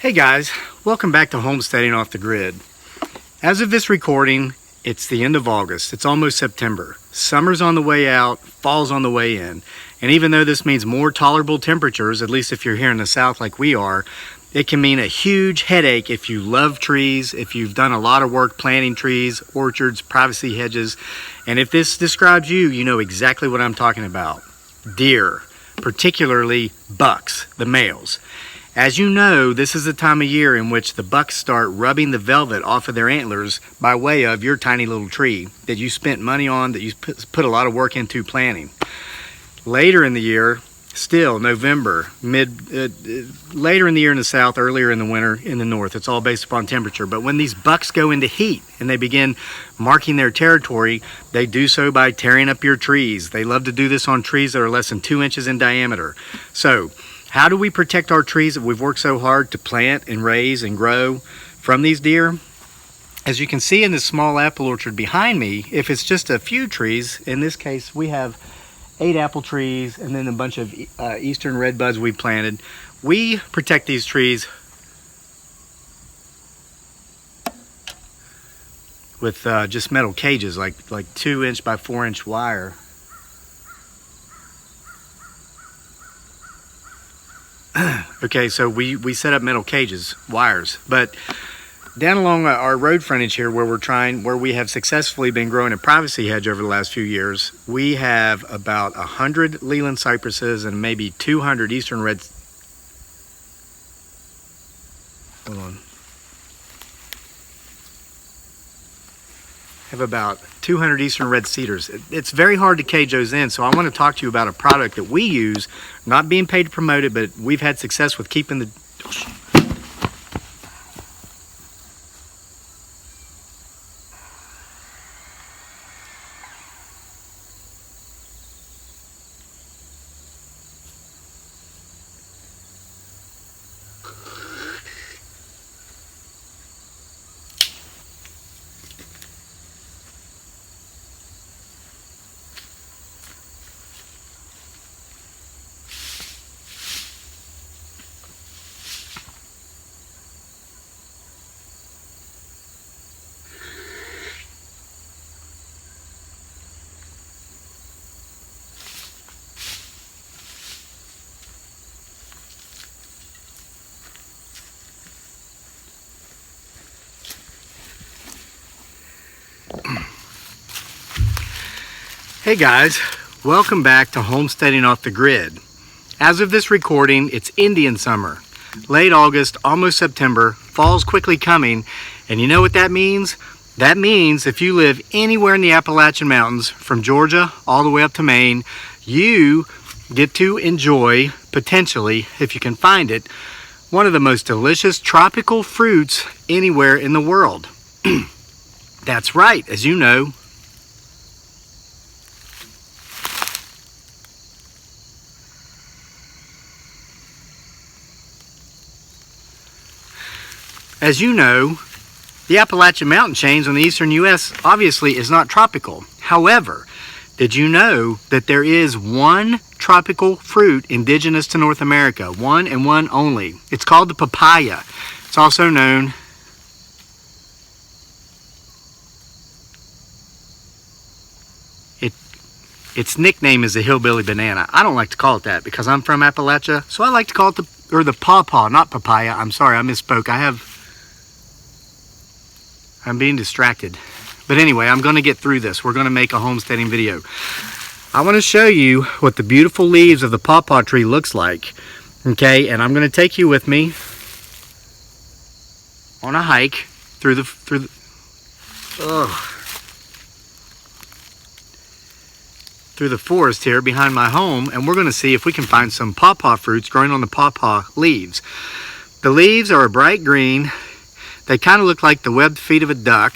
Hey guys, welcome back to Homesteading Off the Grid. As of this recording, it's the end of August. It's almost September. Summer's on the way out, fall's on the way in. And even though this means more tolerable temperatures, at least if you're here in the South like we are, it can mean a huge headache if you love trees, if you've done a lot of work planting trees, orchards, privacy hedges. And if this describes you, you know exactly what I'm talking about. Deer, particularly bucks, the males. As you know, this is the time of year in which the bucks start rubbing the velvet off of their antlers by way of your tiny little tree that you spent money on, that you put a lot of work into planting. Later in the year, still November, later in the year in the South, earlier in the winter in the North, it's all based upon temperature. But when these bucks go into heat and they begin marking their territory, they do so by tearing up your trees. They love to do this on trees that are less than 2 inches in diameter. So, how do we protect our trees that we've worked so hard to plant and raise and grow from these deer? As you can see in this small apple orchard behind me, if it's just a few trees, in this case we have 8 apple trees and then a bunch of eastern red buds we planted. We protect these trees with just metal cages, like 2-inch by 4-inch wire. Okay, so we set up metal cages, wires, but down along our road frontage here where we have successfully been growing a privacy hedge over the last few years, we have about 100 Leland cypresses and maybe 200 eastern red. Hold on. Have about 200 eastern red cedars. It's very hard to cage those in, so I want to talk to you about a product that we use, not being paid to promote it, but we've had success with keeping the... Hey guys, welcome back to Homesteading Off the Grid. As of this recording, it's Indian summer. Late August, almost September, fall's quickly coming, and you know what that means? That means if you live anywhere in the Appalachian Mountains, from Georgia all the way up to Maine, you get to enjoy, potentially, if you can find it, one of the most delicious tropical fruits anywhere in the world. That's right, as you know. As you know, the Appalachian mountain chains on the eastern U.S. obviously is not tropical. However, did you know that there is one tropical fruit indigenous to North America? One and one only. It's called the papaya. It's also known its nickname is the hillbilly banana. I don't like to call it that because I'm from Appalachia, so I like to call it the pawpaw, not papaya. I'm sorry, I misspoke. I'm being distracted. But anyway, I'm going to get through this. We're going to make a homesteading video. I want to show you what the beautiful leaves of the pawpaw tree looks like. Okay, and I'm going to take you with me on a hike through the forest here behind my home, and we're going to see if we can find some pawpaw fruits growing on the pawpaw leaves. The leaves are a bright green. They kind of look like the webbed feet of a duck.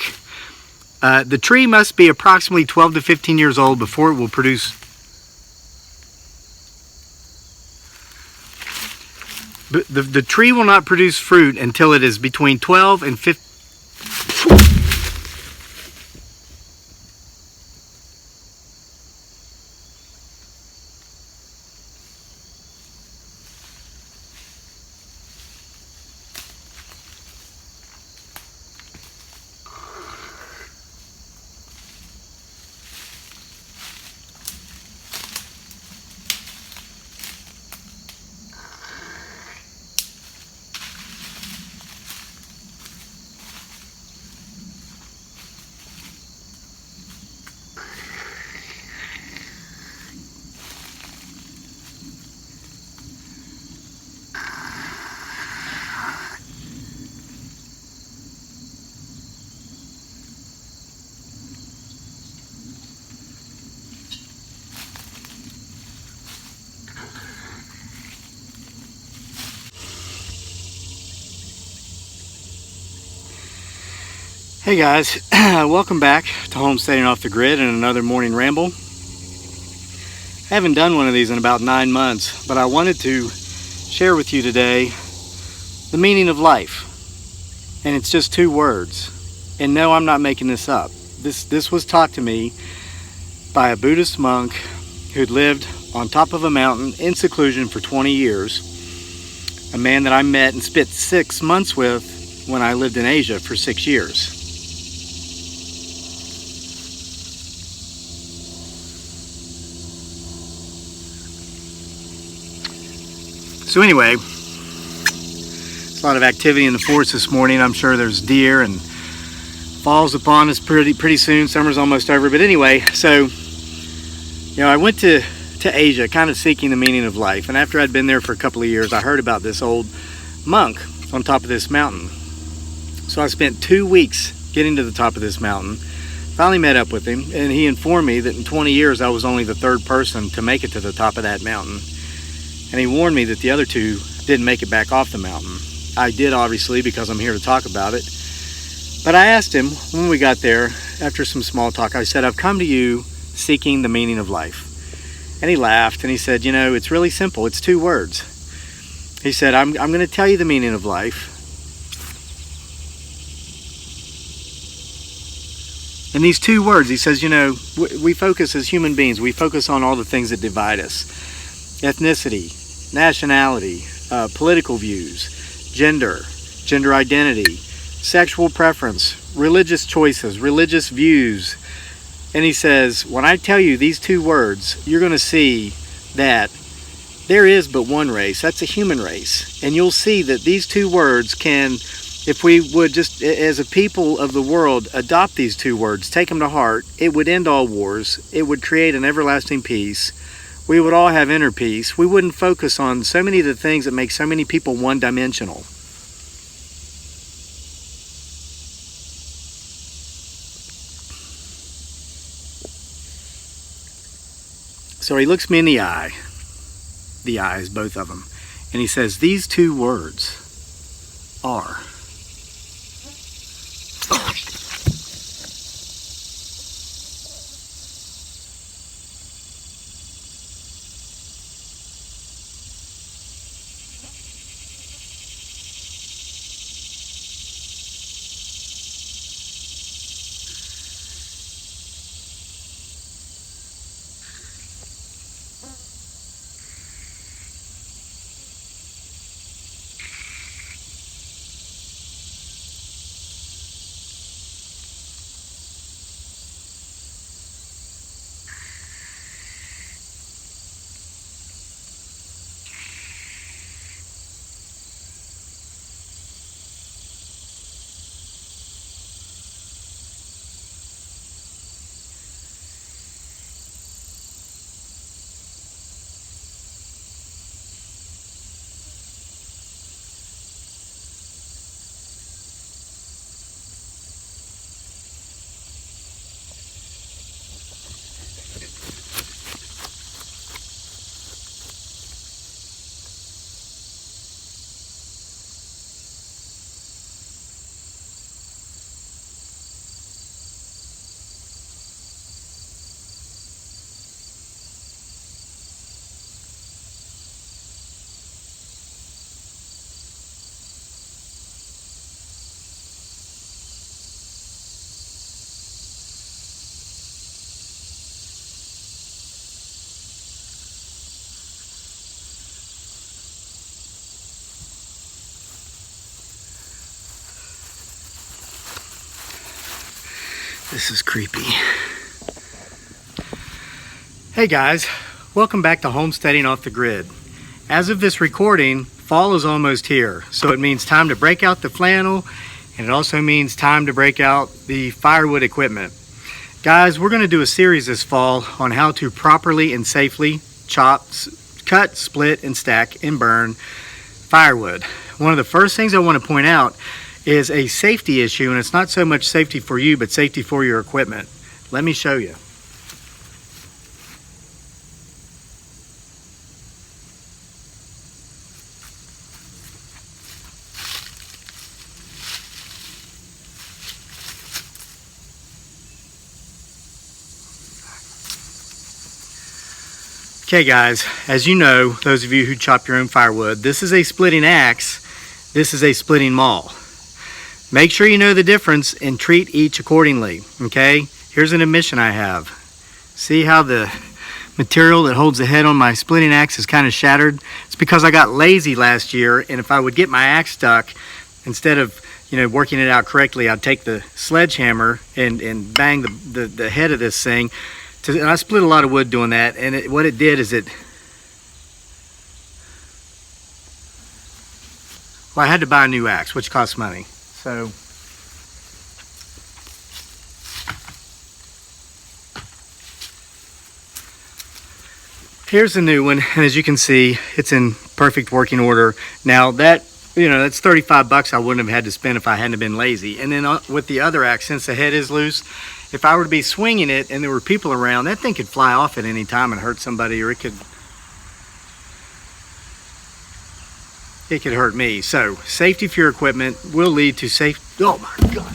The tree must be approximately 12 to 15 years old before it will produce. The tree will not produce fruit until it is between 12 and 15. Hey guys, welcome back to Homesteading Off the Grid and another morning ramble. I haven't done one of these in about 9 months, but I wanted to share with you today the meaning of life. And it's just 2 words. And no, I'm not making this up. This was taught to me by a Buddhist monk who'd lived on top of a mountain in seclusion for 20 years. A man that I met and spent 6 months with when I lived in Asia for 6 years. So anyway, there's a lot of activity in the forest this morning. I'm sure there's deer and fall's upon us pretty soon. Summer's almost over. But anyway, so I went to Asia kind of seeking the meaning of life. And after I'd been there for a couple of years, I heard about this old monk on top of this mountain. So I spent 2 weeks getting to the top of this mountain. Finally met up with him, and he informed me that in 20 years I was only the 3rd person to make it to the top of that mountain. And he warned me that the other 2 didn't make it back off the mountain. I did, obviously, because I'm here to talk about it. But I asked him when we got there, after some small talk, I said, I've come to you seeking the meaning of life. And he laughed and he said, it's really simple. It's 2 words. He said, I'm going to tell you the meaning of life. And these 2 words, he says, we focus as human beings, we focus on all the things that divide us. Ethnicity, nationality, political views, gender identity, sexual preference, religious choices, religious views. And he says, when I tell you these 2 words, you're going to see that there is but one race. That's a human race. And you'll see that these 2 words can, if we would just, as a people of the world, adopt these 2 words, take them to heart, it would end all wars. It would create an everlasting peace. We would all have inner peace. We wouldn't focus on so many of the things that make so many people one-dimensional. So he looks me in the eyes, both of them, and he says, these 2 words are. This is creepy. Hey guys, welcome back to Homesteading Off the Grid. As of this recording, fall is almost here, so it means time to break out the flannel, and it also means time to break out the firewood equipment. Guys, we're going to do a series this fall on how to properly and safely chop, cut, split, and stack and burn firewood. One of the first things I want to point out is a safety issue, and it's not so much safety for you, but safety for your equipment. Let me show you. Okay guys, as you know, those of you who chop your own firewood, this is a splitting axe, this is a splitting maul. Make sure you know the difference and treat each accordingly, okay? Here's an admission I have. See how the material that holds the head on my splitting axe is kind of shattered? It's because I got lazy last year, and if I would get my axe stuck, instead of working it out correctly, I'd take the sledgehammer and bang the head of this thing. And I split a lot of wood doing that, and what it did is well, I had to buy a new axe, which costs money. So here's the new one, and as you can see, it's in perfect working order. Now that, that's $35 I wouldn't have had to spend if I hadn't been lazy. And then with the other axe, since the head is loose, if I were to be swinging it and there were people around, that thing could fly off at any time and hurt somebody, or it could hurt me. So safety for your equipment will lead to safe. Oh my God.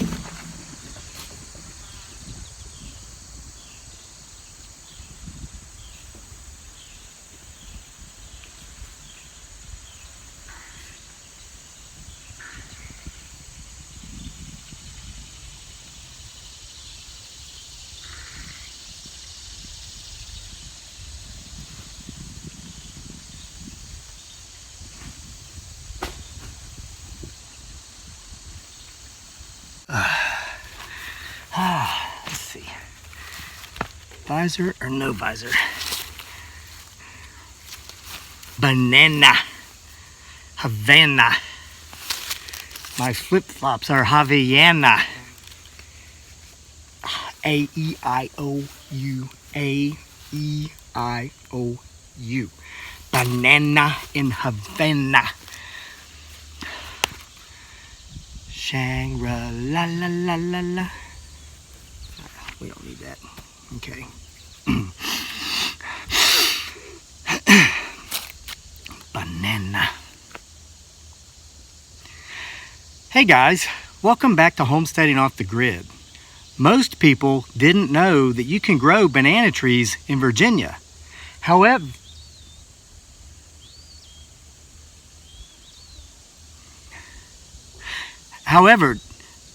Let's see. Visor or no visor? Banana. Havana. My flip-flops are Havaiana. A-E-I-O-U. A-E-I-O-U. Banana in Havana. Shangri-la-la-la-la-la. We don't need that. Okay. Banana. Hey guys, welcome back to Homesteading Off the Grid. Most people didn't know that you can grow banana trees in Virginia. However,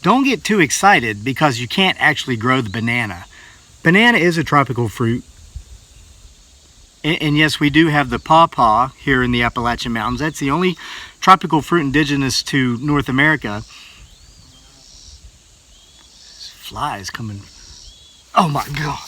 don't get too excited because you can't actually grow the banana. Banana is a tropical fruit. And yes, we do have the pawpaw here in the Appalachian Mountains. That's the only tropical fruit indigenous to North America. This fly is coming. Oh my God.